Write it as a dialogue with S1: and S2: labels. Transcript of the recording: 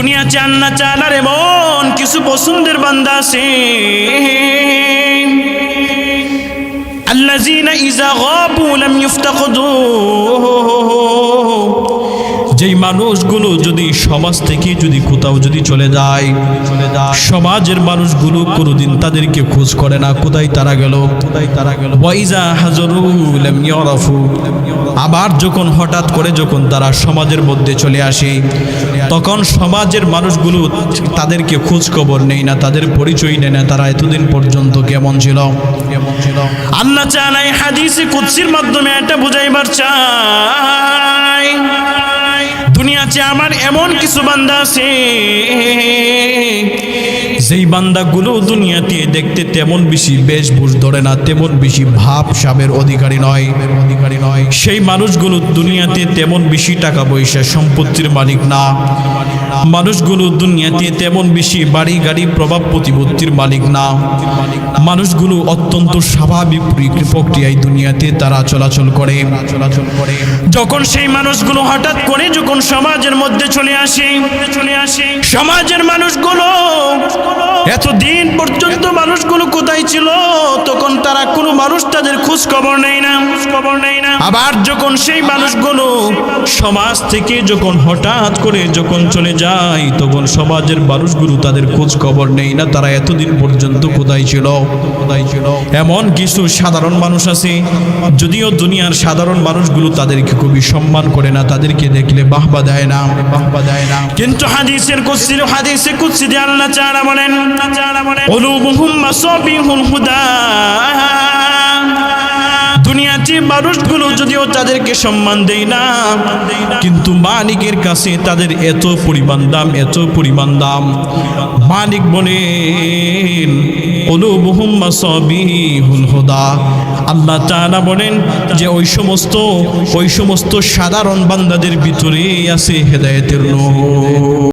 S1: দুনিয়াতে আল্লাহ তাআলার এমন কিছু পছন্দের বান্দা আছে আল্লাযীনা ইযা গাবু লাম ইফতাকদু, যেই মানুষগুলো যদি সমাজ থেকে যদি কোথাও যদি চলে যায়, সমাজের মানুষগুলো কোনোদিন তাদেরকে খোঁজ করে না কোথায় তারা গেল। ওয়া ইযা হাজারু লাম ইয়ারাফু, আবার যখন হঠাৎ করে যখন তারা সমাজের মধ্যে চলে আসে তখন সমাজের মানুষগুলো তাদেরকে খোঁজ খবর নেই না, তাদের পরিচয় নেয় না, তারা এতদিন পর্যন্ত কেমন ছিল। আল্লাহ তাআলা এই হাদিসে কুদসির মাধ্যমে এটা বুঝাইবার চাই, দুনিয়াতে আমার এমন কিছু বান্দা আছে যেই বান্দাগুলো দুনিয়াতে দেখতে তেমন বেশি বেশভূষ ধরে না, তেমন বেশি ভাব সাবের অধিকারী নয়। সেই মানুষগুলো দুনিয়াতে তেমন বেশি টাকা পয়সা সম্পত্তির মালিক না, মানুষগুলো দুনিয়াতে তেমন বেশি বাড়ি গাড়ি প্রভাব প্রতিপত্তির মালিক না, মানুষগুলো অত্যন্ত স্বাভাবিক প্রক্রিয়ায় দুনিয়াতে তারা চলাচল করে। যখন সেই মানুষগুলো হঠাৎ করে যখন সমাজের মধ্যে চলে আসে, সমাজের মানুষগুলো এতদিন পর্যন্ত মানুষগুলো কোথায় ছিল তখন তারা কোনো মানুষ তাদের খোঁজ খবর নেয় না। আবার যখন সেই মানুষগুলো সমাজ থেকে যখন হঠাৎ করে যখন চলে যায় তখন সমাজের মানুষগুলো তাদের খোঁজ খবর নেই না, তারা এতদিন পর্যন্ত কোথায় ছিল। এমন কিছু সাধারণ মানুষ আছে, যদিও দুনিয়ার সাধারণ মানুষগুলো তাদেরকে খুবই সম্মান করে না, তাদেরকে দেখলে বাহবা দেয় না, কিন্তু হাদিসে কুদসি দিয়ে আল্লাহ তাআলা বলেন কুলুবুহুম মাসাবিহুল হুদা, দুনিয়াতে মানুষগুলো যদিও তাদেরকে সম্মান দেয় না কিন্তু মালিকের কাছে তাদের এত পরিমাণ দাম। মালিক বলেন কুলুবুহুম মাসাবিহুল হুদা, আল্লাহ তাআলা বলেন যে ওই সমস্ত সাধারণ বান্দাদের ভিতরে আছে হেদায়েতের নূর।